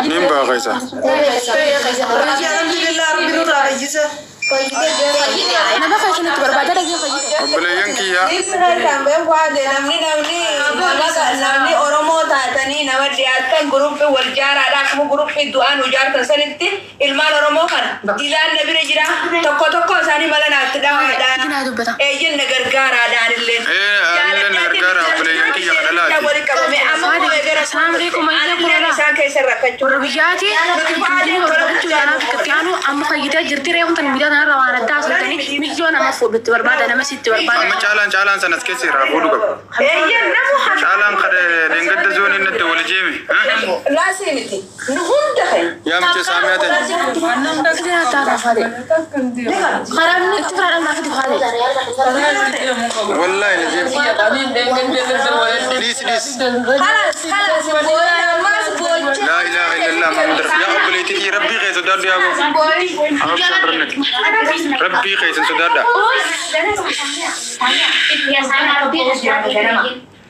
Nimba kaisa. Nama kasih nanti berbeda lagi yang kayak gitu. Abale yang kia. namni Oromoo taatanii nama dhiyaatan guruupi wal jaaraadha akkuma guruupi du'aan ujaartan sanitti ilmaan Oromoo kana dilaan na bira jira tokko isaanii mala naatti dhawaadha eeyyin na gargaaraadhaan illee gargaara abale yang kia kadalaati. wali qabame amma kuma gara Assalamualaikum warahmatullahi isaan keessa rakkachuu Biyyaati kitaanu amma fayyitee jirti reefu tan biyya kana rawaana taasisanii mijoon amma fuudhutti barbaada nama sitti barbaada. Amma caalaan sanas keessa irraa fuudhu qaba. eeyyin namu Caalaan kada denggadda zooni natti wal jeemi. laasii miti nu hunda kan Yaamche saamiyaa ta'e. Kira taata faade. Karabni itti fara dhalmaa fiti faade. Wallahi na jeemi. Dis. خلاص لا إله إلا الله محمد رسول يا أبو ليتي ربي خيس دار يا أبو ربي خيس دار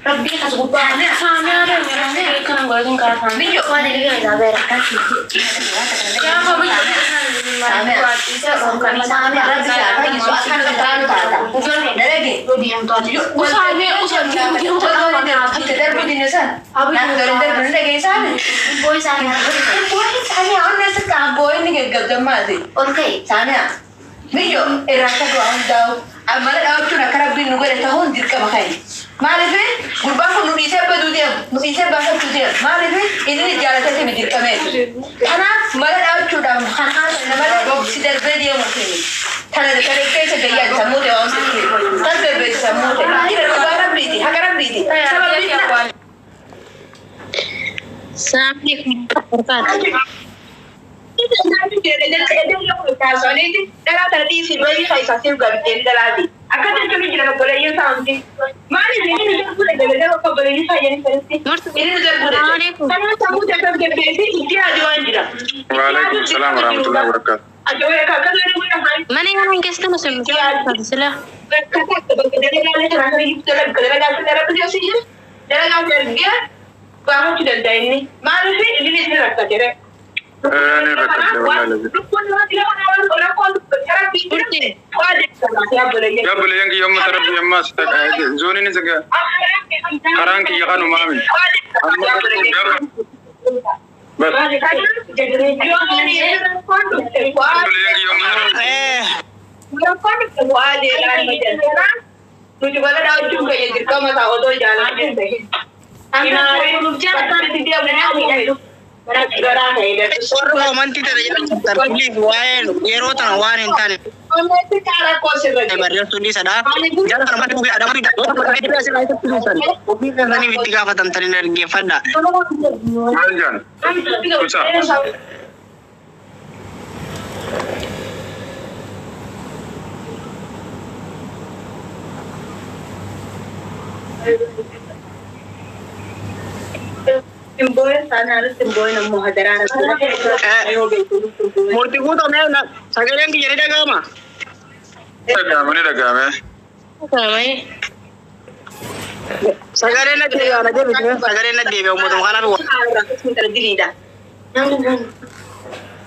ربي خسبوطان Kami ada yang kan golong kan. Video ada juga ada berekan sih. Kaya kami Video erasa doang daw. Amala daw tu nak kerap bin nugget tahun dirka makai. Malah gurba ko nuri se ba dudia, nuri se ba tu dia. Malah ini jalan saya dirka me. Ana mala daw tu daw khan mala daw sidar video makai. Thana de kare ke se gaya samu de on se. Tal ke be samu de. Kira ko bara briti, hakara briti. Sama briti. Assalamualaikum. Waalaikumsalam warahmatullahi wabarakatuh. Mana yang kita masuk sila? Ini rekat wallahi. Ya boleh yang kiyam taraf yang mas zone ini saja. Karang ki kan umami. Bas. Romanti terjadi waen yerotan wanen tane Mario tulis ada jangan tempat itu ada tidak bukan tani vitiga fatan tani energi fada Anjan. Susah. Timboy sana harus timboy ng muhadaran at murti ko to na sagalen ki jere daga ma Dagame ni dagame. Kamay. sagalen na de ana de sagalen na de mo to kana ro dilida.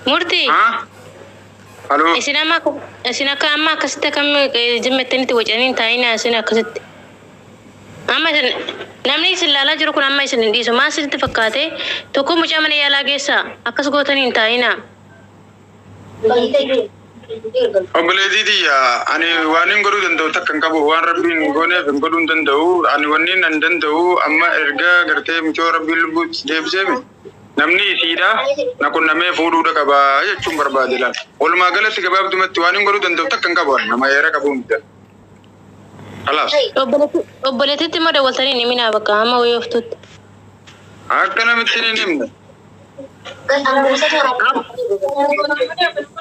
Murti. Ha? Halo. Isina ka amma kasita kami jimmettani ti wajanin taina sina kasita. Amma namni silala jiru kun amma isin diso masil tafakkate to ko mucha mane yala gesa akas gotanin taina. Obole didi ya ani wanin goru dan dau takkan kabo wan rabbin gone ben godun dan dau ani wanin nan dan dau amma erga garte mito rabbil but debsemi namni sida nakun name fudu da kaba ya chum barbadilan ol magalat kebab tumat wanin goru dan dau takkan kabo nama era kabo mita خلاص Obbolete ti mo dawal tani mina baka ama way of tut. hakana mitini nimna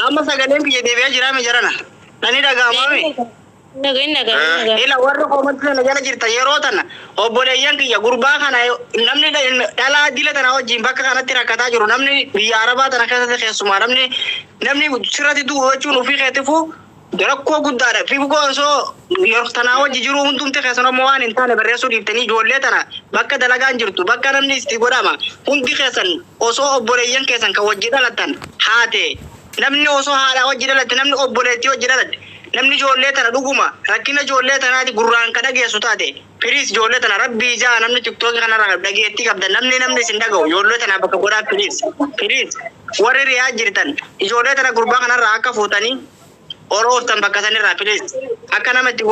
amma sagalen ki jede be jira me jarana nani daga ma me naga. ila warra qoomatti na jala jirta yeroo tana obboleeyyan kiyya gurbaa kana namni dhala dila tana wajjin bakka kanatti rakkataa jiru namni biyya arabaa tana keessatti keessumaa namni sirratti du'achuun ofii keetifu rakkoo guddaadha fi osoo yeroo tana wajji jiru hundumti keessan ammoo waan hin taane barreessuu dhiiftanii ijoollee tana bakka dalagaan jirtu bakka namni itti godhama hundi keessan osoo obboleeyyan keessan kan wajji dhalatan haate namni osoo haadha wajji dhalatte namni obboleettii wajji dhalatte namni ijoollee tana dhuguma rakkina ijoollee tanaati gurraan ka dhageessu taate piriis ijoollee tana rabbii ijaa namni tiktookii kanarraa dhageettii qabda namni isin dhaga'u ijoollee tana bakka godhaa piriis warri riyaa jirtan ijoollee tana gurbaa kanarraa akka fuutanii orooftan bakka sanirraa piriis akka namatti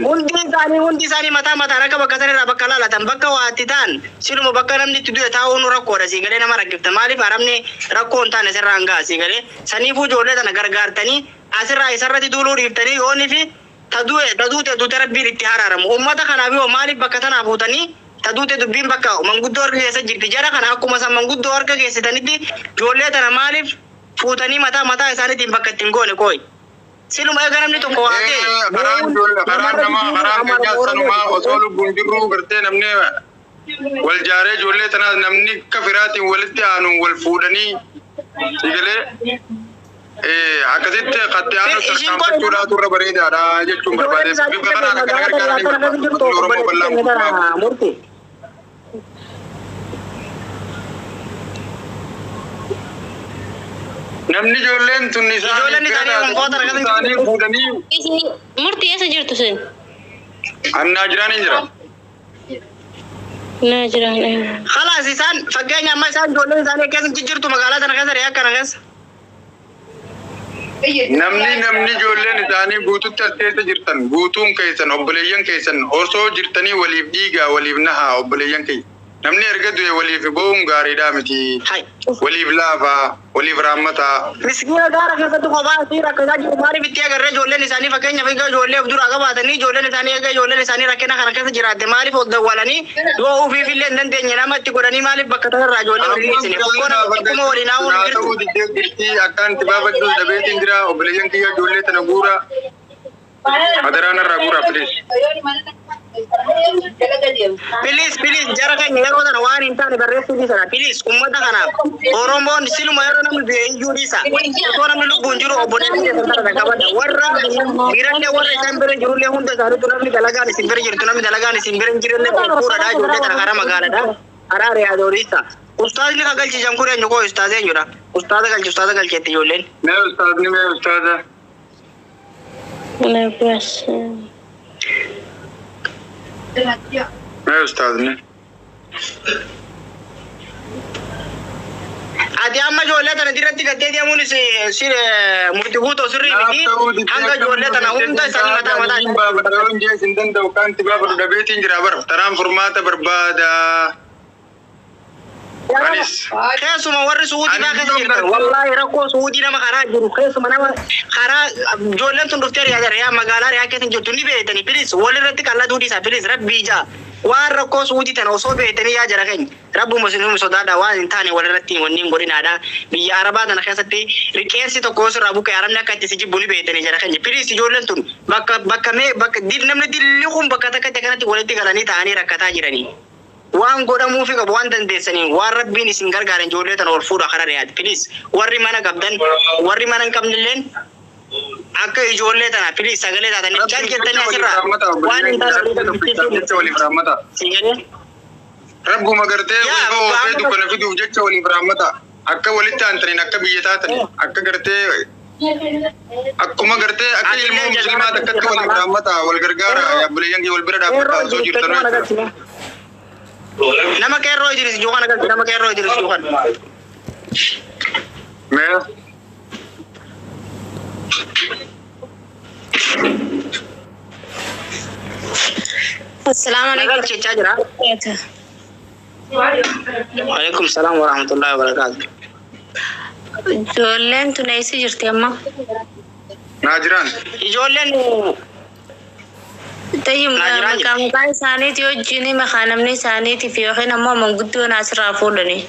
hundi isaanii mataa akka bakka sanirraa bakka laalatan bakka waatti ta'an siluma bakka namni itti du'e taa'uun rakkoodha sii galee nama rakkifta maaliif haramni rakkoo hin taane sirraan ga'a sii galee saniifuu ijoollee tana gargaartanii asirraa isarratti duuluu dhiiftanii yoonni fi taduute rabbiin itti haraaramu ummata kanaaf yoo maaliif bakka tanaa fuutanii taduute dubbiin bakka manguddoo harka keessa jirti jara kana akkuma san manguddoo harka keessatanitti ijoollee tana maaliif fuutanii mataa isaaniitiin bakka ittiin goone kooyi. Siluma eega namni tokko waa ta'e. Karaan sanumaa osoo lubbuun jirru gartee namni wal jaaree ijoollee tanaas namni akka firaatiin walitti aanuun wal fuudhanii sigalee akkasitti qatti aanuu tarkaanfachuudhaa turre bareedaadha jechuun barbaade. Bifa kanaan akka gargaaranii Oromoo bal'aa namni ijoolleen tun isaanii fuudhanii murtii eessa jirtu sin? Annaa jiraan hin jira. Naa jiraan. Khalaas isaan fakkeenya amma isaan ijoolleen isaanii keessa jirtu magaalaa tana keessa re'aa kana keessa. Namni ijoolleen isaanii guututti as keessa jirtan guutuun keessan obboleeyyan keessan osoo jirtanii waliif dhiigaa waliif nahaa obboleeyyan keessan. Namni erga du'e waliif bo'uun gaariidhaa miti. Waliif laafaa, waliif raammataa. Miskiina gaara keessatti kophaa asii rakkataa jiru maaliif itti agarree ijoolleen isaanii fakkeenyaaf egaa ijoollee of duraa qabaatanii ijoolleen isaanii egaa ijoolleen isaanii rakkina kana keessa jiraatte maaliif of dawwalanii yoo ofiif illee hin dandeenye namatti godhanii maaliif bakka tanarraa ijoollee waliin dhiisine akkuma waliin haa'uun jirti. Akkaan itti baafachuus dhabeetiin jira obboleeyyan kiyya ijoollee tana guura. Adaraan irraa guura filis. Please jara keenya yeroo tana waan hin taane barreessuu dhiisana please ummata kanaaf Oromoon siluma yeroo namni du'e iyyuu dhiisa osoo namni lubbuun jiru obboleettii keessan tana qabadha warra biirallee warra isaan bira jirullee hunda isaaniitu namni dalagaan isin bira jirtu namni dalagaan isin bira hin jirellee fuudhadhaa ijoollee tana karaa magaaladhaa karaa riyaadoriisa ustaazni ka galchisan kun eenyu koo ustaaza eenyudha ustaaza galcheetti ijoolleen mee ustaaza मैं उस्ताद ने ati amma ijoollee tana dirratti gattee deemuun murtii guutuu sirrii miti hanga ijoollee tana hunda isaanii mataa hin danda'u kan itti baafatu dhabeetiin jira bara taraan furmaata barbaada. Keessuma warri suudii baa keessa jirtan wallaahi rakkoo suudii nama karaa jiru keessuma nama karaa ijoolleen tun dhuftee riyaa magaalaa riyaa keessa jirtu ni beektanii bilis walirratti qal'atuu dhiisa bilis rabbii ijaa waan rakkoo suudii tana osoo beektanii yaa jara keenya rabbu musliimu sodaadha waan hin taane walirratti wanni hin godhinaadha biyya arabaa tana keessatti riqeensi tokko osirraa buqqee arabni akka itti si jibbu ni beektanii jara keenya bilis ijoolleen tun bakka namni dilli kun bakka takkatti akkanatti walitti galanii ta'anii rakkataa jiranii. Waan godhamuufi qabu waan dandeessanii waan rabbiin isin gargaaran ijoollee tana ol fuudha karaa riyaati please warri mana qabdan warri mana hin qabnilleen akka ijoollee tana please sagalee taatanii cal jettanii asirraa waan hin taane rabbuma gartee ofee dukkana fiduuf jecha waliif raammata akka walitti aantaniin akka biyya taatanii akka gartee akkuma gartee akka ilmoo muslimaa takkatti waliif raammata wal gargaara yaabbileeyyan wal bira dhaabbataa osoo jirtanuu nama kerro Idris Johan agar nama kerro Idris Johan. Mer. Assalamualaikum. Cica jira. Waalaikumsalam warahmatullahi wabarakatuh. Ijoolleen tun eessa jirti amma? Naajiraan. Ijoolleen Tayyib maqaan isaaniiti wajjin maqaanamni isaaniitiif yookiin ammoo manguddoon asirraa fuudhanii.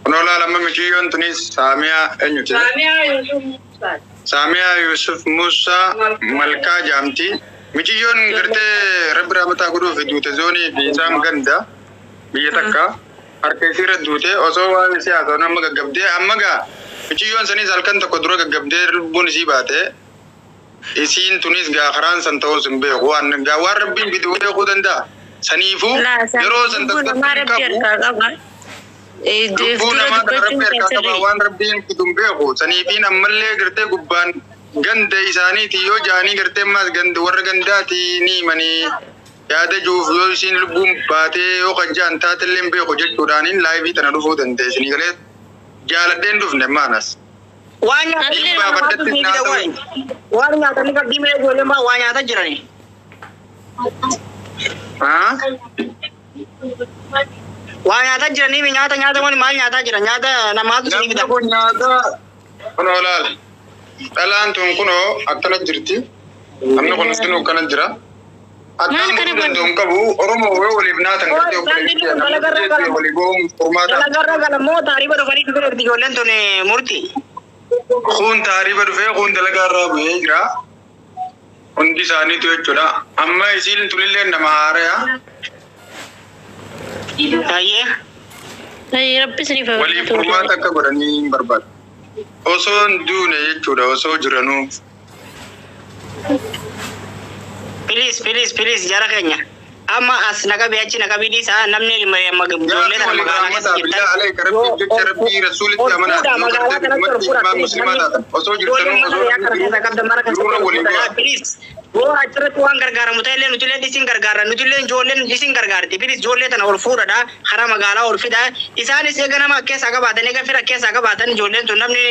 Kunoolaa lama miciyyoon tunis Saamiyaa eenyuti? Saamiyaa Yusuf Musaa Malkaa Jaamtii. Miciyyoon gartee rabbi rahmataa godhuuf duute zoonii fi isaan ganda biyya takka harka isiirra duute osoo waan siyaasa nama gaggabdee amma gaa miciyyoon sanis halkan tokko dura gaggabdee lubbuun isii baate isiin tunis gaa karaan san ta'uus hin beeku waan rabbiin fiduu beekuu danda'a. Saniifuu yeroo san lubbuu namaa kana rabbi harkaa qaba waan rabbiin fiduu hin beeku. Saniifiin ammallee gartee gubbaan ganda isaaniiti yoo jaanii gartee ammaas ganda warra gandaati ni manii yaada juuf yoo isiin lubbuun baatee yoo qajjaan taatellee hin beeku jechuudhaaniin laayivii tana dhufuu dandeessini galee jaaladheen dhufne maanas. Waan nyaatanii qabdii mee ijoolleen baa waa nyaata jirani. Waa nyaata jiranii nyaata wani maal nyaataa jira nyaata namaatu sinii fida. Nyaata kunoo laala. Dhalaan tun kunoo akkana jirti. Namni kun isin akkana jira. Akkaan mutu danda'u hin qabu. Oromoo waliif naatan gartee walii bo'uun furmaata. Dalagarra galammoo taariba dhufanii dhufee jirti ijoolleen tun murti. Kun taariba dhufee kun dalagarraa bu'ee jira. Hundi isaaniitu jechuudha. Amma isiin tunillee nama haaraya. Tayyee. Rabbi siniif Waliif furmaata akka godhanii hin barbaadu. Osoo hin duune jechuudha osoo jiranuu. Please jara keenya. Amma as naqabii achi naqabii dhiisaa namni ijoollee tana magaalaa keessa jirtan. Yoo achirratti waan gargaaramu ta'ellee nutillee isin gargaarra nutillee ijoolleen isin gargaarti. Please ijoollee tana ol fuudhadha karaa magaalaa ol fida. Isaanis eega nama keessaa qabaatan eega fira keessaa qabaatan ijoolleen tun namni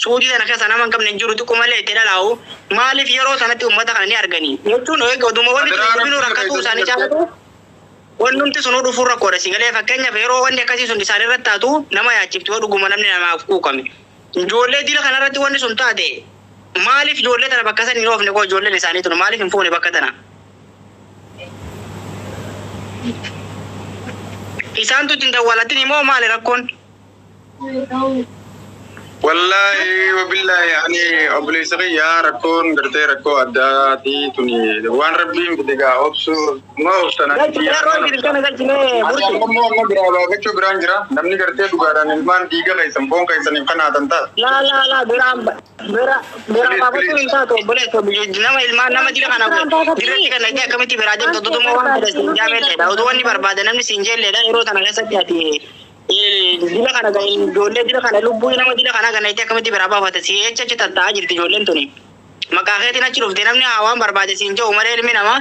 suudii tana keessa nama hin qabne hin jiru xiqqoo malee itti dhalaa'u. Maaliif yeroo sanatti uummata kana ni arganii? Jechuun eega oduma wanni binuu rakkatuu isaanii jaalatu. Wannumti sun dhufuun rakkoodha si galee fakkeenyaaf yeroo wanni akkasii sun isaan irratti taatu nama yaachifti yoo dhuguma namni namaaf quuqame. Ijoollee dila kanarratti wanni sun taate maaliif ijoollee tana bakka san hin oofne koo ijoolleen isaanii tun maaliif hin fuune bakka tana? Isaan tutti hin dawwalatin immoo maali rakkoon? Wallahi wabillahi yani obboleessa kiyyaa rakkoon gartee rakkoo addaati tuni waan rabbiin fide gaa obsu ma obsana amma biraa baafachuu biraan jira namni gartee dhugaadhaan ilmaan dhiiga keessan foon keessan hin qanaatan ta'a. La biraan baafachuu hin taatu obboleessa nama ilmaan nama dila kana diratti kana itti akkamitti biraa deemtu tutuma waan fedhe siin jaamelleedha utuu wanni barbaada namni siin jelleedha yeroo tana keessatti ati dila kana ijoollee dila kana lubbuu nama dila kana kana itti akkamitti biraa baafata si echachi tatta'aa jirti ijoolleen tuni. Maqaa keetiin achi dhufte namni waan barbaade siin jedhu malee ilmi namaa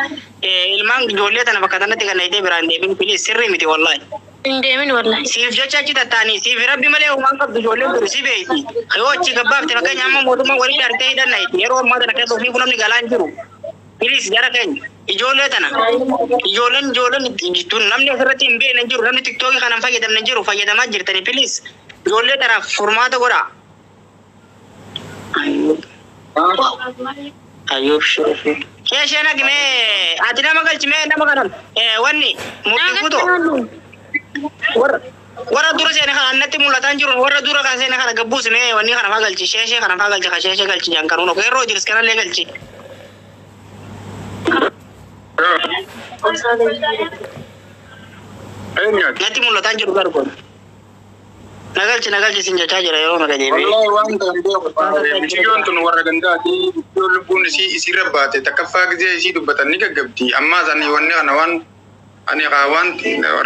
ilmaan ijoollee tana bakka tanatti kana itti biraan deemin bilis sirrii miti wallahi. hin deemin wallahi. Siif jecha achi tatta'anii siif rabbi malee uumaan qabdu ijoolleen tuni si beeyti. Yoo achi gabbaafte fakkeenya amma mootummaan walitti artee hidhannayti yeroo ammaa tana keessa ofii namni galaan jiru. Bilis jara keenya ijoollee tana ijoolleen tun namni asirratti hin beekne jiru namni tiktookii kanan fayyadamne jiru fayyadamaa jirtani bilis ijoollee tanaaf furmaata godha. Ayuub shirfi. Keesheen agme ati nama galchime nama kanan wanni murtii kuto warra dura seene kana annatti mul'ataan jiru warra dura kan seene kana gabbuusime wanni kana faa galchi sheeshee kana faa galchi sheeshee galchi jankanuun yeroo jiris kanallee galchi. Natti mul'ataan jiru gargoon. Nagalchi sin jechaa jira yeroo naga deebi'e. Wallahi waan ta'an beeku miciyyoon tun warra gandaati yoo lubbuun isii rabbaate takkaffaa gisee isii dubbatan ni gaggabdi amma sanii wanni kana waan ani waan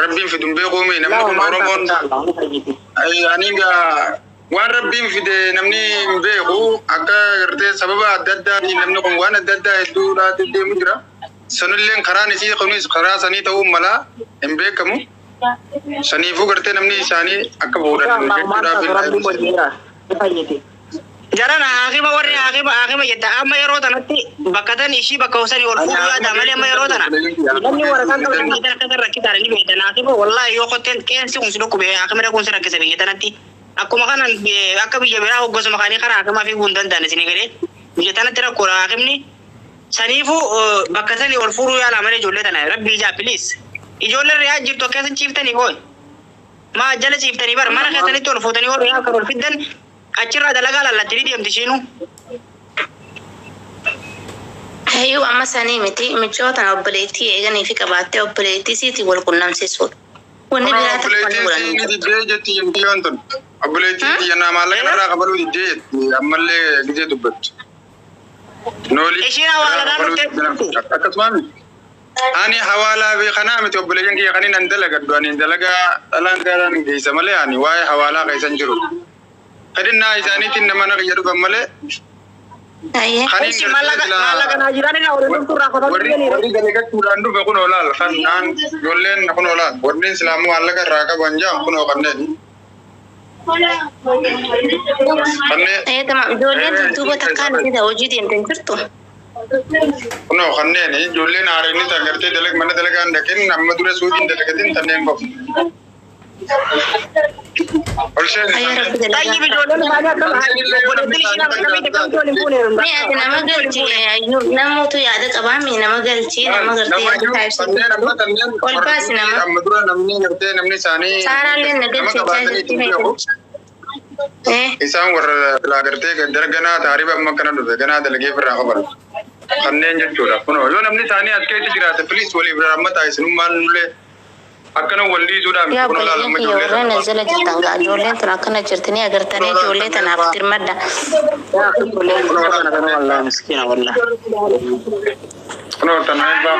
rabbiin fidun beekuumi namni kun Oromoon ani waan rabbiin fide namni hin beeku akka gartee sababa adda addaati namni kun waan adda addaa hedduudhaati deemu jira. Sanilleen karaan isii kunis karaa sanii ta'uu mala hin beekamu. Saniifuu gartee namni isaanii akka fuudhan Jarana hakima warri hakima jetta amma yeroo tanatti bakka tan ishii bakka hosanii ol fuudhuu yaada malee amma yeroo tana namni waraqaan qaban gitan akka rakkisaare ni beektan hakima wallahi yoo qotteen qeensi kun si dhukku bee hakima kun si rakkisa biyya tanatti akkuma kanan akka biyya biraa hoggosuma kaanii karaa hakimaa fi kun danda'an isin galee biyya tanatti rakkoodha hakimni saniifuu bakka sanii ol fuudhuu yaala malee ijoollee tana rabbii ijaa please ijoolleen riyaa jirtu akkasii ciiftanii koo maa jala ciiftanii bar mana keessanitti ol fuutanii warri akka ol fiddan achirraa dalagaa lallatti deemti shiinu. Hayyuu amma sanii miti michoota obboleettii eeganii fi qabaattee obboleettii siiti wal qunnamsiisuudha. Wanni biraa tokko ni godhanii. Diddee jetti yemtiyoon tun. Obboleettii yennaa maallaqa irraa qabaluu diddee jetti ammallee gidee dubbattu. Ishiin hawaaladhaan dhuftee akkasumas ani hawaalaa beekanaa miti obboleeyyan kiyya kaniin an dalagaddu ani dalagaa dhalaan gaaraan geessa malee ani waa'ee hawaalaa keessan jiru. Kadhinnaa isaaniitiin nama na qiyya dhufan malee. maallaqa naa jiraanidha warri turraa qotatanii warri galagachuudhaan dhufe kun olaal kan naan ijoolleen kun olaal warreen islaamuu maallaqa irraa qaban jaan kun kanneen. Ijoolleen duuba takkaan isa hojii deemtan jirtu. Kunoo kanneen ijoolleen haareenis agartee mana dalagaan dhaqeen amma dura suutiin dalagatiin kanneen qofa. Tayyib ijoolleen isaanii akkam godhatanii isheen akkamitti kam ijoolleen fuuneeru. Nama galchii namoota yaada qabaami nama galchii nama gartee yaada taasisuu ol baasi nama. Amma dura namni gartee namni isaanii Saaraallee na galchii jirti. Isaan warra gartee darganaa taariba amma kana dhufe ganaa dalagee firraa qaban. Kanneen jechuudha. Kunoo yoo namni isaanii as keessa jiraate piliis waliif raammataa isinummaan nullee akkana walliisuudhaan kun olaalumma ijoolleen jala jirtan gaa ijoolleen tun akkana jirtanii agartanii ijoollee tanaaf dirmadda. Miskiina wallah. Kunoo tanaan baa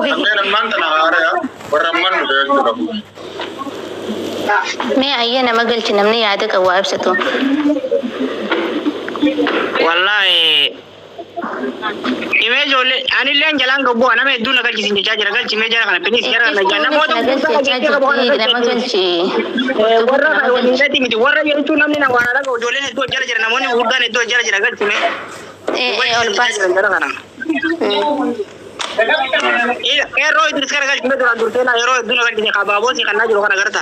kanneen ammaan tana haaraya warra ammaan dhufe jechuudha. Mee ayyee nama galchi namni yaada qabu waa ibsatu. Wallahi imee ijoollee anillee jalaan gabboo nama hedduu na galchisiin jechaa jira galchimee jara kana piliis jara kana jaa namoota nama galchi. warra waliinatti miti warra jechuun namni na waan alaga ijoolleen hedduu jara jira namoonni gurguddaan hedduu jara jira galchimee. Ol baasi. Jara kana. Yeroo Idris kana galchimee duraan durteena yeroo hedduu na galchise kabaabooti kannaa jiru kana garta.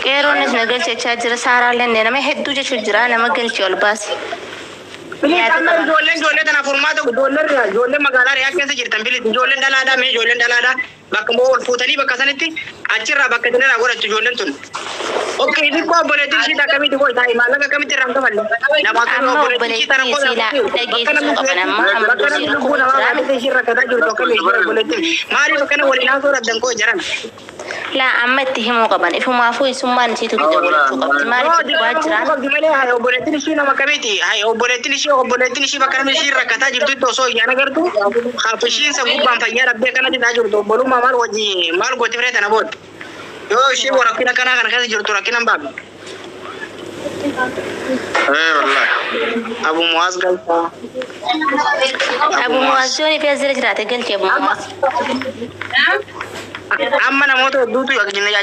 Qeerroonis na galchechaa jira saaraallee nama hedduu jechuun jira nama galchi ol baasi. Ijoolleen tanaaf furmaata ijoolleen magaalaa Riyaad keessa jirtan bilis ijoolleen dhalaadhaa mee ijoolleen dhalaadhaa bakka moo ol fuutanii bakka sanitti achirraa bakka isin irraa godhachu ijoolleen tun. Okkee xiqqoo obboleettiin ishii akkamitti godhata maallaqa akkamitti irraa kafalle. Amma obboleettiin siilaa dhageessisuu qaban amma bakka namni lubbuu namaa baatee ishii rakkataa jirtu akkamitti obboleettiin maaliif akkana waliin haasoo dhabdan koo jiran. Laa amma itti himuu qaban ifumaafuu isummaan isiitu bita godhachuu qabdi maaliif waa jiraan. Obboleettiin ishii nama akkamitti obboleettiin ishii bakka namni ishii rakkataa jirtu itti osoo iyyaan agartu haaf ishiin isa gubbaan fayyaa dhabdee kana jitaa jirtu obbolummaa maal wajji maal gooti firee tana booda yoo ishii rakkina kanaa kana keessa jirtu rakkinan baabi. Abu Muaz galcha. Abu Muaz jooni fi asirra jiraate galchi Abu Muaz. Amma namoota hedduutu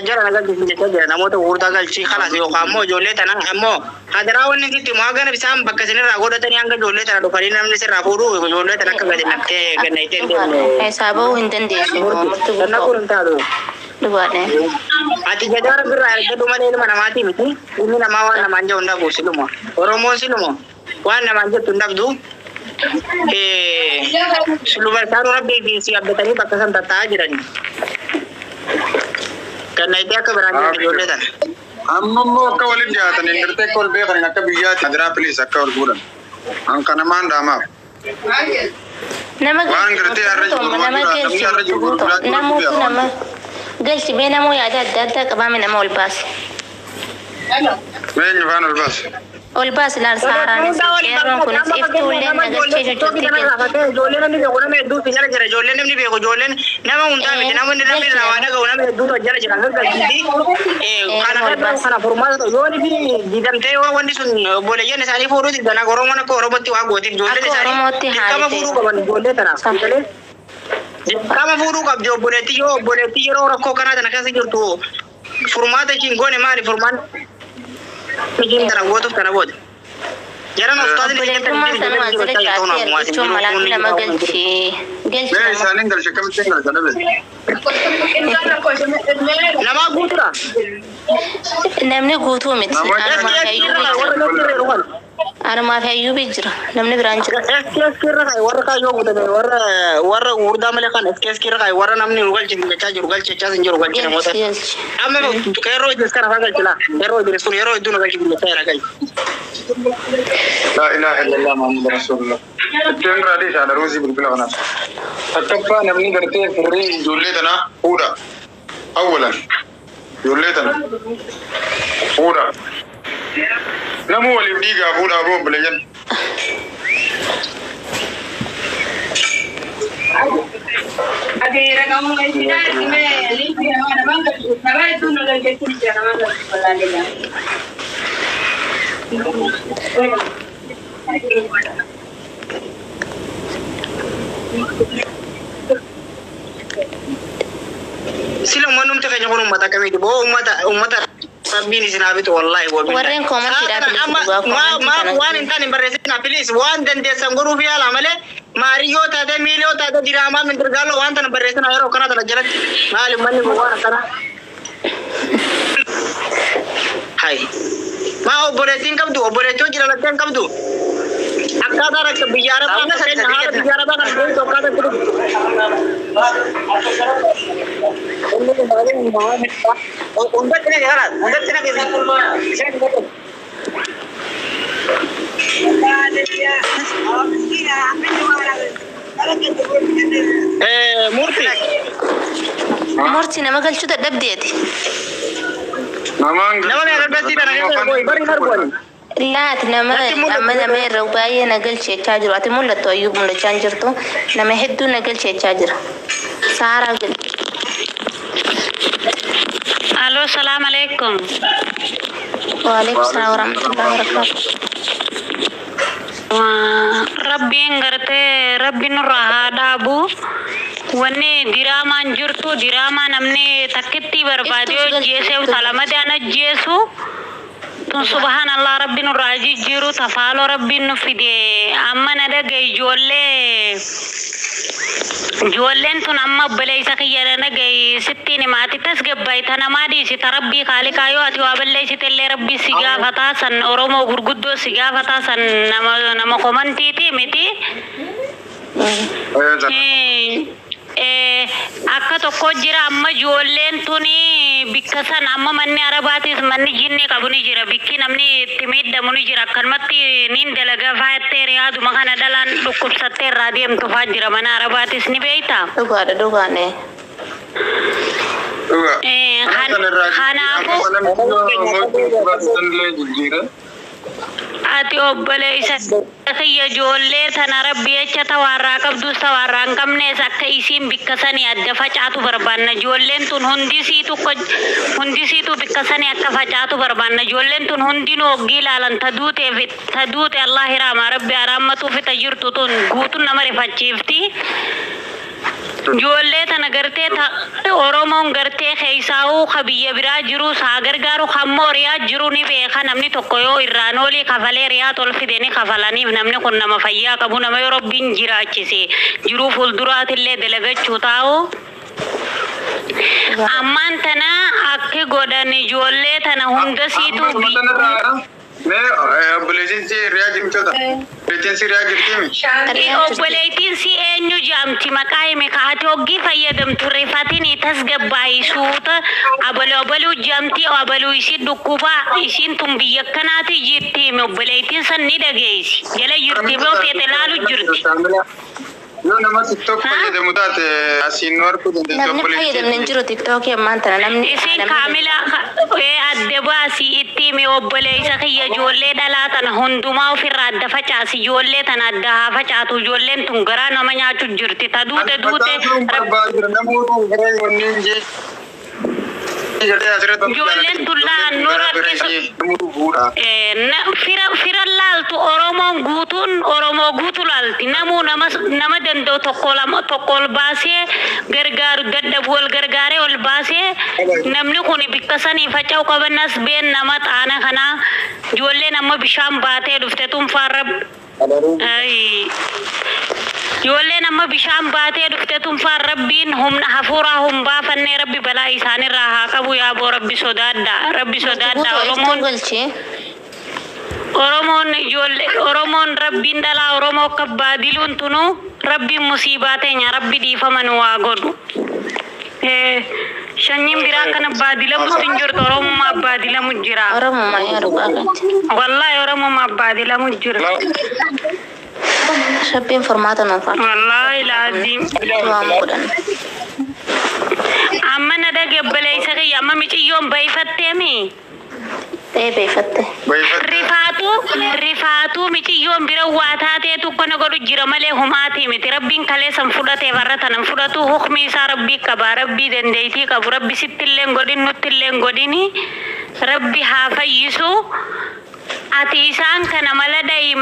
jara na galchisiin jechaa jira namoota gurguddaa galchii kanas yookaan ammoo ijoollee tana ammoo hadaraa wanni itti moo hagana isaan bakka isinirraa godhatanii hanga ijoollee tana dhufanii namni sirraa fuudhuu ijoollee tana akka gadi naqxee gannaitee hin deemne. Saaba'uu hin dandeessu. Dannaquun hin taatu. Dhugaadha. Ati jajaara birraa argatu malee ilma namaatii miti ilmi namaa waan namaan jedhu hin dhabu siluma Oromoon siluma waan namaan jettu hin dhabdu. Siluma isaan rabbii fi si abdatanii bakka san tattaa'aa jiranii. Karena itu aku berani ijoollee tana. Amma immoo akka waliin dhiyaatan hin gartee akka ol beekan akka biyyaatti hadiraa piliis akka ol fuudhan. Anka namaan dhaamaaf. Nama galchi bee namoo yaada adda addaa qabaame nama ol baase. Meenyu faan ol baase. Ol baase laal saaraanis qeerroon kunis iftuullee nagalchee jirti. Ijoolleen namni beeku nama hedduutu jala jira ijoolleen namni beeku ijoolleen nama hundaa miti namni irraa waa dhaga'u nama hedduutu jala jira kana furmaata yooni fi didamtee wanti sun obboleeyyan isaanii fuudhuuti danaa Oromoon akka Oromootti waa gootiif ijoolleen isaanii dirqama fuudhuu qaban ijoollee tanaaf. Dirqama fuudhuu qabdi obboleettii yeroo rakkoo kanaa tana keessa jirtu furmaata ishiin goone maali furmaan ishiin tana gootuuf tana booda. Jaran ustaadni obboleettummaa sana asirra jiraatee argachuun malaatti nama galchi. Mee isaaniin galche kamittiin galcha dhabe. Namaa guutuudha. Namni guutuu miti. Ana maaf hayyuu bijira. Namni biraan jira. Eskees kirra kai warra kaayoo gudame warra gurdaa malee kan eskees kirra kai warra namni nu galchi jechaa jiru galchechaa sin jiru galchina moota. Amma yeroo iddoo kana fagal jila yeroo iddoo sun yeroo iddoo nu galchi jechaa jira kai. La ilaha illallah Muhammad Rasulullah. Teng radi sana ruzi bilbil kana. Takabba namni garte furri jolle tana huda. Awalan jolle tana huda. Namu wali diga huda bo belajan. Adira kamu ngasih dari mana? Lihat mana bangga. Kalau itu nolak jadi jangan mana pelajari. Sila manum te kanya kono mata kami di bo ummata sabbini sinabitu wallahi wa billahi. Warren comment tidak ma wan intan imbarese na please wan dan de sanguru fi ala male Mario ta de Milio ta de dirama min tergalo wan tan barese na yaro kana tan jalan mali manni bo wan kana. Hai. Ma oboretin kabdu oboretin jira latan kabdu. Akada rak biara ba na sen har biara ba na to kada tu. Undat tena jalan, undat tena ke. Murti nama galchu da dabdeeti. Namang. Nama ne dabdeeti da na boy bari har boy. Laat nama nama rawbaaye nagal cheechaa jiru. Ati mul'attu ayyuu mul'achaa hin jirtu. Nama hedduu nagal cheechaa jira. Saaraa gal. Halo, assalamualaikum. Waalaikumsalam warahmatullahi wabarakatuh. Rabbiin gartee rabbi nurraa haa dhaabu. Wanni diraamaan jirtu diraamaa namni takkitti barbaadee hojjeesee utalamade an ajjeesu. Tun subhanallah rabbi nurraa jijjiiru tafaaloo rabbiin nu fide amma na dhagaye ijoolleen tun amma obboleessa kiyya dhagaye sittiin himaati tasgabbaa'e tana maa dhiisita rabbii kaaliqaa yoo ati waa balleessitellee rabbii si gaafataa san Oromoo gurguddoo si gaafataa san nama komantiiti miti. Akka tokko jira amma ijoolleen tuni bikka san amma manni arabaatis manni jinni qabu ni jira bikki namni itti miidhamu ni jira akkanumatti niin dalagaa faayattee riyaaduma kana dhalaan dhukkubsattee irraa deemtu faa jira mana arabaatis ni beeyta. Dhugaadha. Ati obboleessa kiyya ijoollee tana rabbi jecha tawaarraa qabdu tawaarraa hin qabnees akka isiin bikka sanii adda facaatu barbaanna ijoolleen tun hundisiitu bikka sanii akka facaatu barbaanna ijoolleen tun hundinuu hoggii ilaalan ta duute Allah hiraama rabbi araammatuufi ta jirtu tun guutuun nama rifachiifti. Ijoollee tana gartee Oromoon gartee keessaa'uu ka biyya biraa jiru saa gargaaru kammoo riyaa jiru ni beeka namni tokko yoo irraan olii kafalee riyaa tol fide ni kafalaniif namni kun nama fayyaa qabu nama yoo rabbiin jiraachise jiruu fuulduraatillee dalagachuu taa'u. Ammaan tana akka godhan ijoollee tana hunda siituu obboleettiin si riyaa jirtudha. Obboleettiin si riyaa jirtimi. Obboleettiin si eenyu jaamti maqaa hime kaa'ate hoggii fayyadamtu rifatiin tasgabbaa'ii suuta abaluu jaamti abaluu isii dhukkubaa isiin tun biyya akkanaati jirti hime obboleettiin san ni dhageessi jala jirti boo feete laalu jirti. Yoo nama TikTok fayyadamu taate asiin nu arguu dandeessu Namni fayyadamne hin jiru TikTokii ammaan tana namni. Isin kaamila adda baasii itti himi obboleessa kiyya ijoollee dhalaa tana hundumaa ofirraa adda facaasi ijoollee tana adda haa facaatu ijoolleen tun garaa nama nyaachuu jirti ta duute. Ijoolleen tun naannoo rakkisa. Fira laaltu Oromoon guutuun Oromoo guutu laalti namuu nama danda'u tokko ol baasee gargaaru dadhabu wal gargaaree ol baasee namni kun bikka sanii faca'u qabannas been nama xaana kanaa ijoolleen amma bishaan baatee dhufte tunfaarra. Ijoolleen amma bishaan baatee dhufte tunfaan rabbiin humna hafuuraa humbaafannee rabbi balaa isaanirraa haa qabu yaaboo rabbi sodaadha Oromoon. Oromoon rabbiin dhalaa Oromoo akka baadiluun tunu rabbiin musiibaa teenya rabbi dhiifaman waa godhu. Shanyiin biraa kana baadilamutti hin jirtu Oromummaa baadilamu jira. Oromummaa yaa dhugaagatti. Wallahi Oromummaa baadilamu jira. Rabbiin furmaata nuuf haa. Wallahi laazim. Waan godhan. Amma na dhaggeeffaleessa kiyya amma miciyyoon bayifatteemi. Beefatte. Rifaatu miciyyoon bira waa taateetu kana godhu jira malee humaatii miti. Rabbiin kalee san fudhatee barra tanan fudhatu hukmi isaa rabbii qaba. Rabbii dandeettii qabu. Rabbi sittillee godhin nuttillee godhini. Rabbi haa fayyisu. Ati isaan kana maladai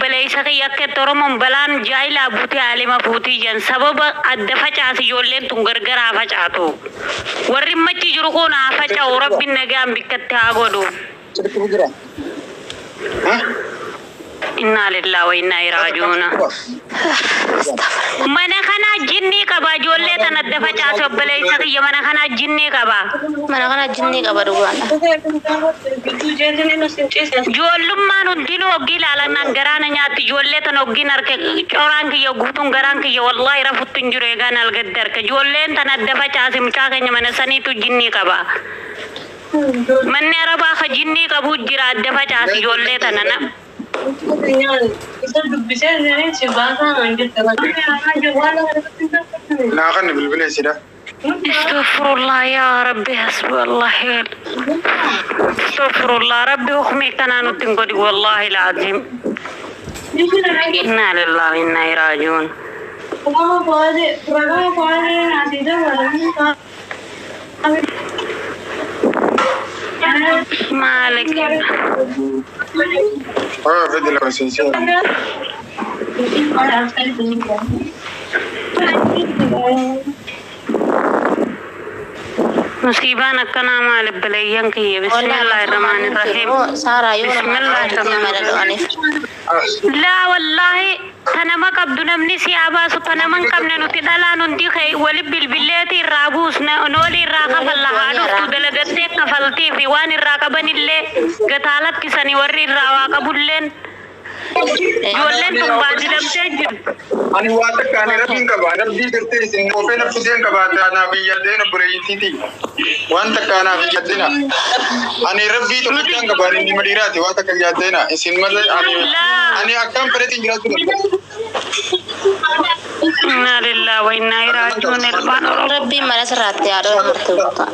baleessa kiyya akka Oromoon balaan jaayilaa buutee haalima fuutii jan sababa adda facaasi ijoolleen tun gargaraa facaatu. Warri machi jiru kun haa faca'u rabbiin nagaan bikkatti haa godhu. Inna lillahi wa inna ilaihi raaji'uun. Mana kana jinni qaba ijoollee tan adda facaasi baleessa kiyya mana kana jinni qaba. Mana kana jinni qaba dhugaadha. Ijoollummaan hundinuu hoggii ilaalanaan garaana nyaatti ijoollee tan hoggiin harka coraan kiyya guutuun garaan kiyya wallahi rafuttu hin jiru eegaan algadda harka ijoolleen tan adda facaasi mucaa keenya mana saniitu jinni qaba. Manni arabaa ka jinni qabu jira adda facaasi ijoollee tana na. Naa kan bilbileessidha. Astaghfirullah ya Rabbi hasbunallah. Astaghfirullah Rabbi hukmi kana nutin godi wallahi alazim. Inna lillahi wa inna ilaihi raji'un. Malik. Oh, vedi la sensazione. Musibaan akkanaa maal baleeyyan kiyya bismillahirrahmanirrahiim. Bismillahirrahmanirrahiim. Laa wallahi kanama qabdu namni si abaasu kanama hin qabne nuti dhalaan hundi wali bilbileeti irraa buusna nooli irraa kafalla haa dhuftu dalagattee kafaltii fi waan irraa qabanillee gataalatti sanii warri irraa waa qabulleen ijoolleen tun baadilamtee jirtu. Ani waa takka ani rabbiin qaba. Rabbii gartee isin ofee nafsudeen qabaate anaaf iyyaddeen obboleeyyiitiiti. Waan takka anaaf iyyaddina. Ani rabbii tokkittaan qaba. Inni madhiiraati waan takka iyyaddena. Isin malee ani akkaan fedhetiin jiraachuu danda'a. Inna lillahi wa inna ilaihi raaji'uun ilmaan Oromoo. Rabbiin mana sirraatti yaaduu murteeffata.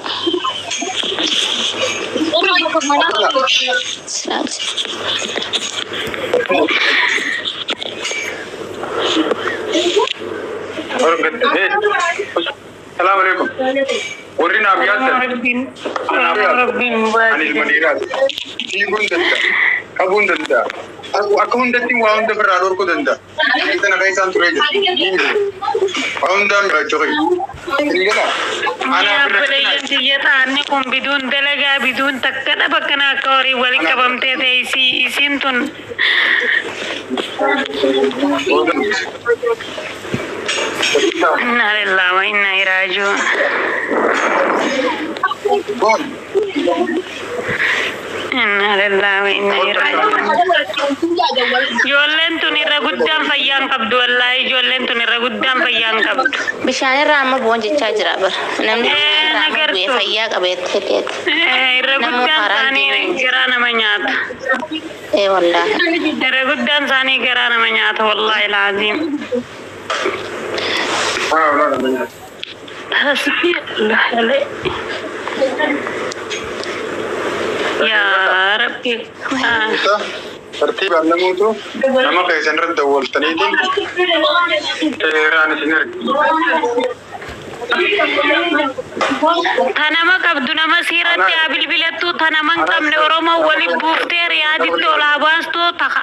Assalamualaikum. Warina biasa. Anil Madinah. Ibun denda. Kabun denda. Aku hundati wa hunda beraror ko denda. Kita na kaisan tureja. Hunda bercoy. Ini kan. Ana baleeyyan tiyyataanni kun biduun dalagaa biduun takka dhaba kana akka horii wali qabamtee ta'e isiin tun. Inna lillahi wa inna ilaihi raaji'uun. Inna lillahi wa inna ilaihi raaji'uun. Ijoolleen tun irra guddaan fayyaan qabdu wallahi ijoolleen tun irra guddaan fayyaan qabdu. Bishaan irraa amma bu'uun jechaa jira bara. Namni bu'ee fayyaa qabeetti heddeetti. Irra guddaan isaanii garaa nama nyaata. Wallahi. Irra guddaan isaanii garaa nama nyaata wallahi laazim. Hasbi Allah alai. Ya Rabbi. Tertib anda mutu. Nama kayak sender dawal tanitin. Rani siner. Tanama qabdu nama siratti abilbilattu tanaman qabne Oromoo waliin buuftee riyaaditti ol baastu ta'a.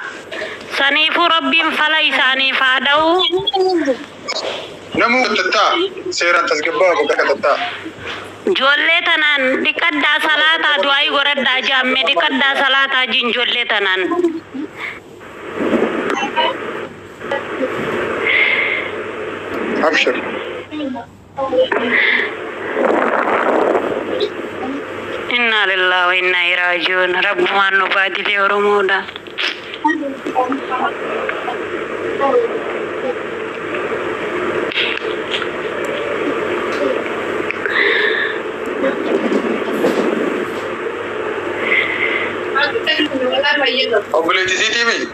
Saniifu Rabbiin fala isaaniif haa dha'u. Namu tata seeran tasgabbaa bakka tata. Ijoollee tanaan dhiqaddaa salaataa du'aayi godhadhaa jaamme dhiqaddaa salaataa jin ijoollee tanaan. Abshir. Inna lillahi wa inna ilaihi raaji'uun. Rabbumaan nu baadilee Oromoodha. Obboleettii siitii mi?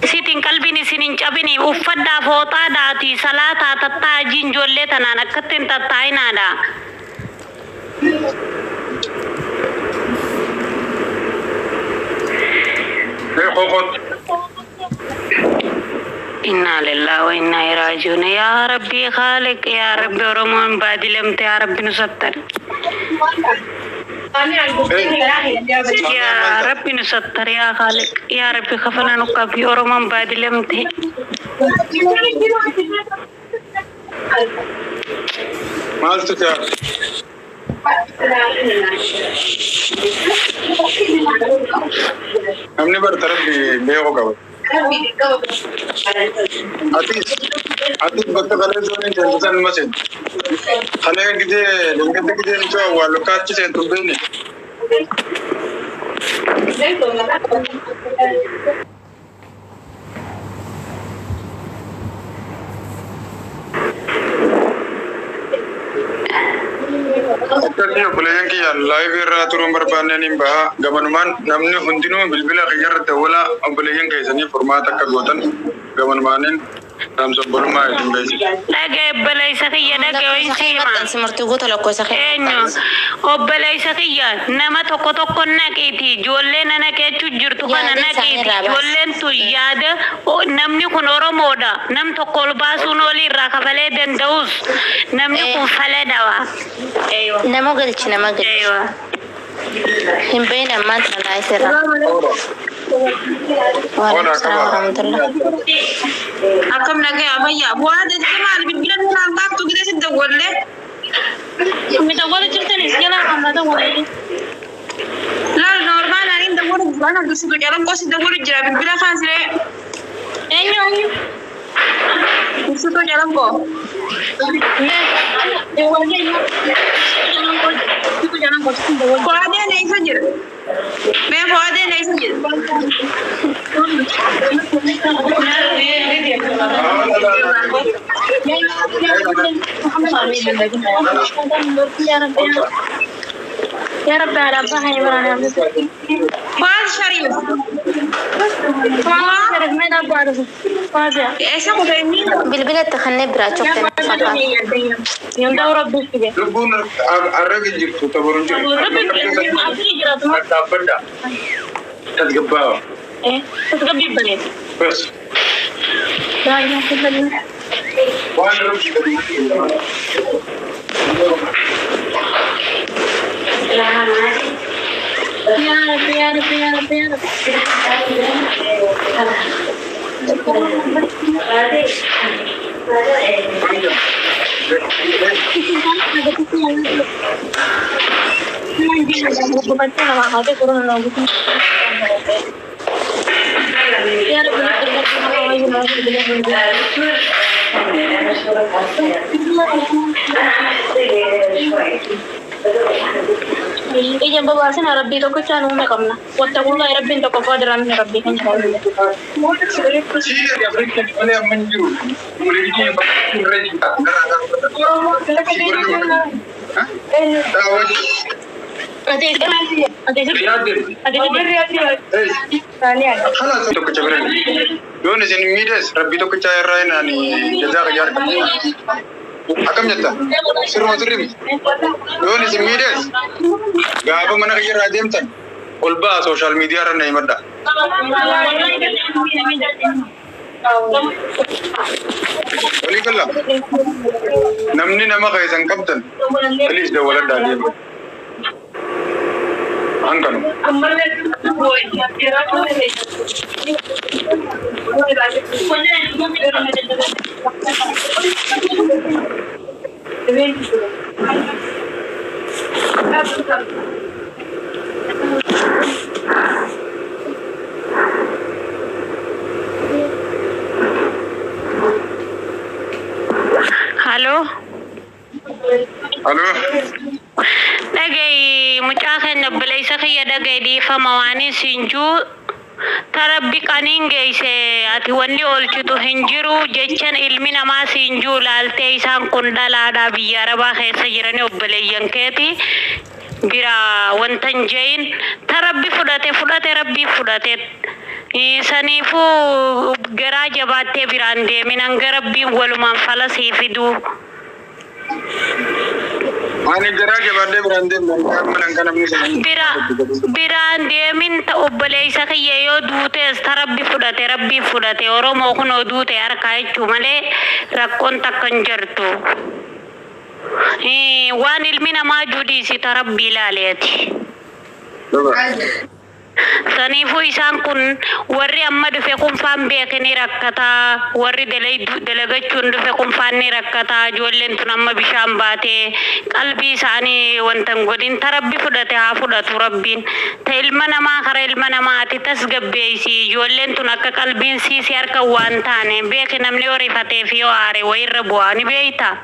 Sitiin qalbiin isin hin cabini uffadhaa fooxaadhaati salaataa tattaajiin ijoollee tanaan akkatti hin tattaa'inaadha. Qoqot. Inna lillahi wa inna ilaihi raji'un. Ya Rabbi Khaliq, ya Rabbi Oromoon baadilamte, ya Rabbi nusattar. Ya Rabbi nusattar ya Khaliq, ya Rabbi khafana nuqabi Oromoon baadilamte. Maaltu ta'a? Namni bartarabbi beeku qaba. Ati bakka kalee zoonii seensisan masin. Kalee gidee lingatti gidee nicho waa lukkaatti seentu beekne. Akkasii obboleeyyan kiyya laayivii irraa turuun barbaanneen hin baha. Gamanumaan namni hundinuu bilbila kiyyarratti wala obboleeyyan keessanii furmaata akka gootan gamanumaaniin raamsobbolummaa ittiin beeksisa. Dhagee obboleessa kiyya dhagee ho'iinsiima. Simartii goota lakkoofsa Eenyu obboleessa kiyya nama tokko naqiiti ijoollee na naqeechuu jirtu kana naqiiti ijoolleen tun yaada namni kun Oromoodha nam tokko ol baasuun olirraa kafalee danda'us namni kun falee dhawa. nama galchi hin beekne ammaan tanaa isirra. Akkam nagaya abayyaa bu'aa jettee maal bilbila naan qaabtu gidee si dawwallee. Midawwala jirtanis jala hammata waliin. Laal normaal ani dawwalu bu'aan abdusi gochaadhaan qosi dawwalu jira bilbila kaasiree. Eenyu? Ibsu gochaadhaan koo. Fuadeen eessa jira? Mee fuadeen eessa jira? Ya Rabbi ada apa hai berani ambil. Fuad Sharif. Fuad Sharif main apa ada? Fuad ya. Eessa kudhanii? Bilbila takhanne birachok dan fakkat. Yang tahu Rabbi sih. Lubbuun arragi jirtu tabaruun jiru. Dhaabbadha. Tasgabbaawa. Tasgabbii bareeda. Bas. Dah kita ni. Waan rabbi Ijaan babaasin Rabbii tokko chaanuu na qabna. Wattaqullaa Rabbiin tokko faadiraan Rabbii kan jaallu. Siidee Afrikaa malee amma hin jiru. Umurii bakka irra jirta. Yoon isin miidhes Rabbii tokkicha irraa hinaan jazaa qayyaar qabdi. Akkam jetta? Sirruma sirrimi. Yoon isin miidhes gaafa mana qayyarraa deemtan ol ba'a sooshaal miidiyaa irra na himadha. Walii galla namni nama keessan qabdan please dawwaladhaa deema. Hankanu. mucaa keenya obboleessa kiyya dhagaye dhiifama waan siinjuu tarabbi qaniin geeyse ati wanni oolchitu hin jiru jechan ilmi namaa siinjuu laaltee isaan kun dhalaadhaa biyya arabaa keessa jiranii obboleeyyan keeti bira wantan jeeyin tarabbi fudhate rabbii fudhate saniifuu garaa jabaattee biraan deemin hanga rabbiin walumaan falasii fiduu. Ani garaa jabaadhee biraan deemin biraan deemin ta obboleessa kiyya yoo duutees tarabbi fudhate Oromoo kun oo duute harkaa jechuu malee rakkoon takka hin jirtu. Waan ilmi namaa juudhiisi tarabbii ilaaleeti. Saniifuu isaan kun warri amma dhufe kunfaan beekanii rakkataa warri dalagachuun dhufe kunfaan ni rakkataa ijoolleen tun amma bishaan baatee qalbii isaanii wantan godhin tarabbi fudhate haa fudhatu rabbiin ta ilma namaa kara ilma namaati tasgabbeeysi ijoolleen tun akka qalbiin siisi harka waan taane beeki namni horifateef yoo aare wayirra bu'aa ni beeyta.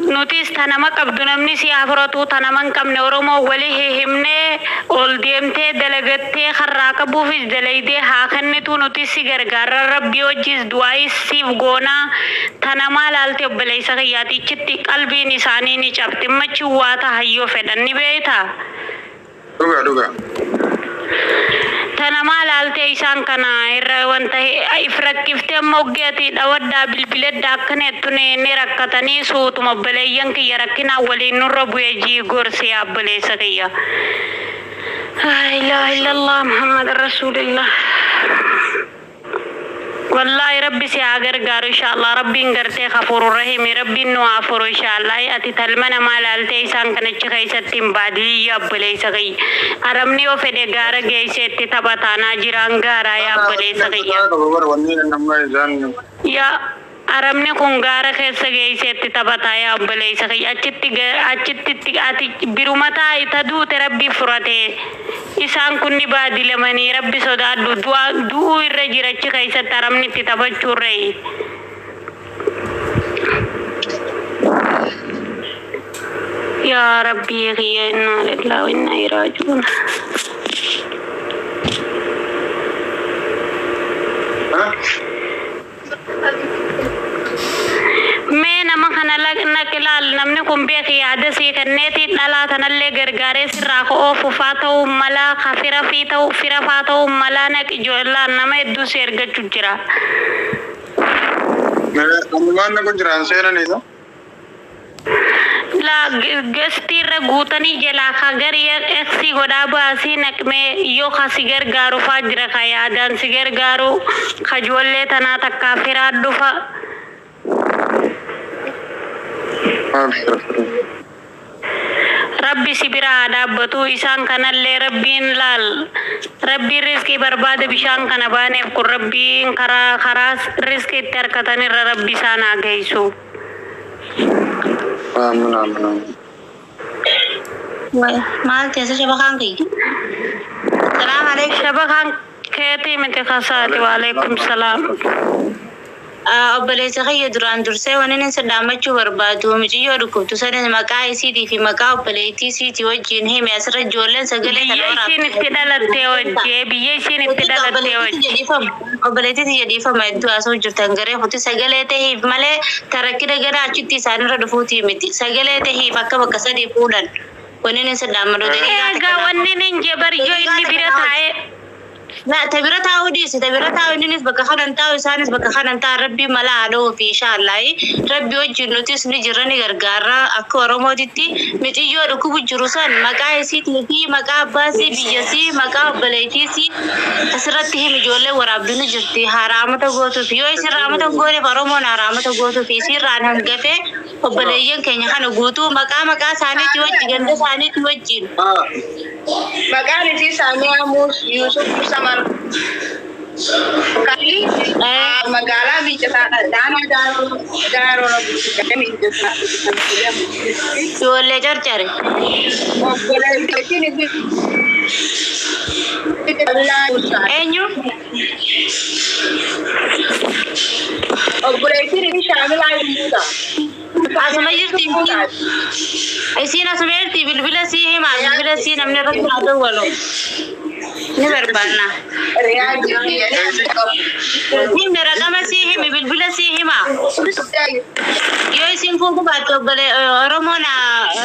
Nutis tanama qabdu namni si afuratu tanaman qabne Oromoo wali himne ol deemtee dalagattee karraa qabuufis dalaydee haa kennitu nutis si gargaara rabbi wajjis du'aayis siif goonaa tanamaa laalte obboleessa kiyyaatichitti qalbiin isaanii ni cabti machi waata hayyoo fedhan ni beeyta. Tanamaa laalte isaan kana irra wanta ifrakkiftee moggeeti dhawaddaa bilbiledda akkaneettu ni rakkatanii suutuma obboleeyyan kiyya rakkinaa waliin nurra bu'ee jii gorsi obboleessa kiyya. La ilaha illallah Muhammad Rasulillah. Wallahi rabbi si gargaaru inshallah rabbiin gartee Ghafuurur Rahiim rabbiin nu afuru inshallah ati talmana malaalte isaan kanachi keessatti baadiyyaa obboleessa kiyya aramni oo fedhe gaara geessetti taphatanaa jiran gaara yaa obboleessa kiyya yaa aramni kun gaara keessa geessetti taphataa yaa obboleessa kiyya achitti ati birumataa ita duute rabbi furate isaan kun ni baadilamanii rabbi sodaadhu du'uu irra jirachi keessatti aramni itti taphachuurre. Yaa rabbi kiyya inna lillahi wa inna ilaihi raaji'uun. Mee nama kana naqilaal namni kun beeki yaada sii kenneeti dhalaa tanallee gargaaree sirraa ka'oo fufaa ta'uu malaa kafira fi ta'uu fira faa ta'uu malaa naqi ijoollaan nama hedduu si ergachuu jira. Waan na kun jiraan seenaniidha. La gestirra guutanii jalaa ka gari eksi godhaa baasii naqmee yoo ka si gargaaru faa jira ka yaadaan si gargaaru ka ijoollee tanaa takkaa firaa dhufa. Rabbi si biraa dhaabbatu isaan kanallee rabbiin laal rabbiin riskii barbaade bishaan kana baaneef kun rabbiin karaa riskii itti harkatanirra rabbi isaan haa geessu. Maal teessa shabakaan kiyya? Salaam alaikum. Shabakaan keetii miti kasaati wa alaikum salaam. Obboleessa kiyya duraan dursee waan inni saddaamachuu barbaadu muciyyoo dhukkubtu sanis maqaa isiitii fi maqaa obboleettii isiitii wajjin hime asirra ijoolleen sagalee biyya isiin itti dhalattee hojjee biyya isiin itti dhalattee hojjee obboleettii jedhiifama iddoo asoo jirtan garee fuuti sagalee tahiif malee tarakkina gara achitti isaanirra dhufuutii miti sagalee tahiif akka bakka sadii fuudhan waan inni saddaamadoo egaa wanni nin jebariyyoo inni bira taa'ee لا تبرة تعودي تبرة تعودي بك خلنا نتاو سانس بك خلنا نتا ربي ملا عدو في شاء الله ربي وجه نوتيس نجرني غرغارا أكو رمودتي متيجو ركوب جروسان مكا يسيت لكي مكا باسي بيجسي مكا بليتيسي أسرته مجولة ورابدون جرتي حرامة غوتو في يوي سرامة غوري فرمون حرامة غوتو في سير رانهم غفه وبليين كينيا خانو غوتو مكا ساني توجه غند ساني توجه مكا نتي ساني أموس يوسف سمر kali magala bicara dana daro kami bicara boleh cari boleh sini enyu boleh sini bisa ambil air muda Asuma jirti isiin asuma jirti bilbila sii himaa bilbila sii namni irratti haa dawwalu ni barbaanna. Himni raqama sii himi bilbila sii himaa yoo isiin fuutu baattu obbolee Oromoon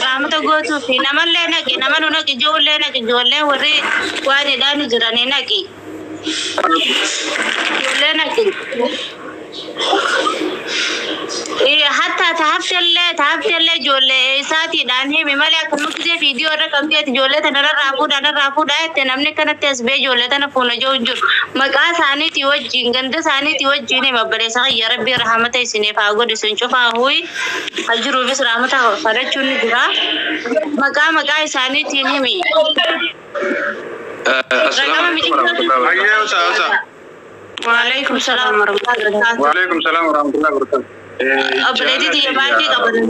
raamata gootuu fi namallee naqi nama nu naqi ijoollee warri waan hidhaan jiranii naqi ijoollee naqi. Hatta taaftellee ijoollee isaatiidhaan himi malee akka nuti viidiyoo irra qabdeeti ijoollee tana raafuudha jette namni kanatti as bee ijoollee tana fuuna jiru maqaa isaaniitii wajjin ganda isaaniitii wajjin hima obboleessa kiyya rabbii rahamata isiniif haa godhu isin cufaa huyi hajiruufis rahamata farachuun ni jira maqaa isaaniitiin himi. Waalaikum salam warahmatullahi wabarakatuh. Waalaikum salam warahmatullahi wabarakatuh. Obboleettii xiyya baay'ee qabatanii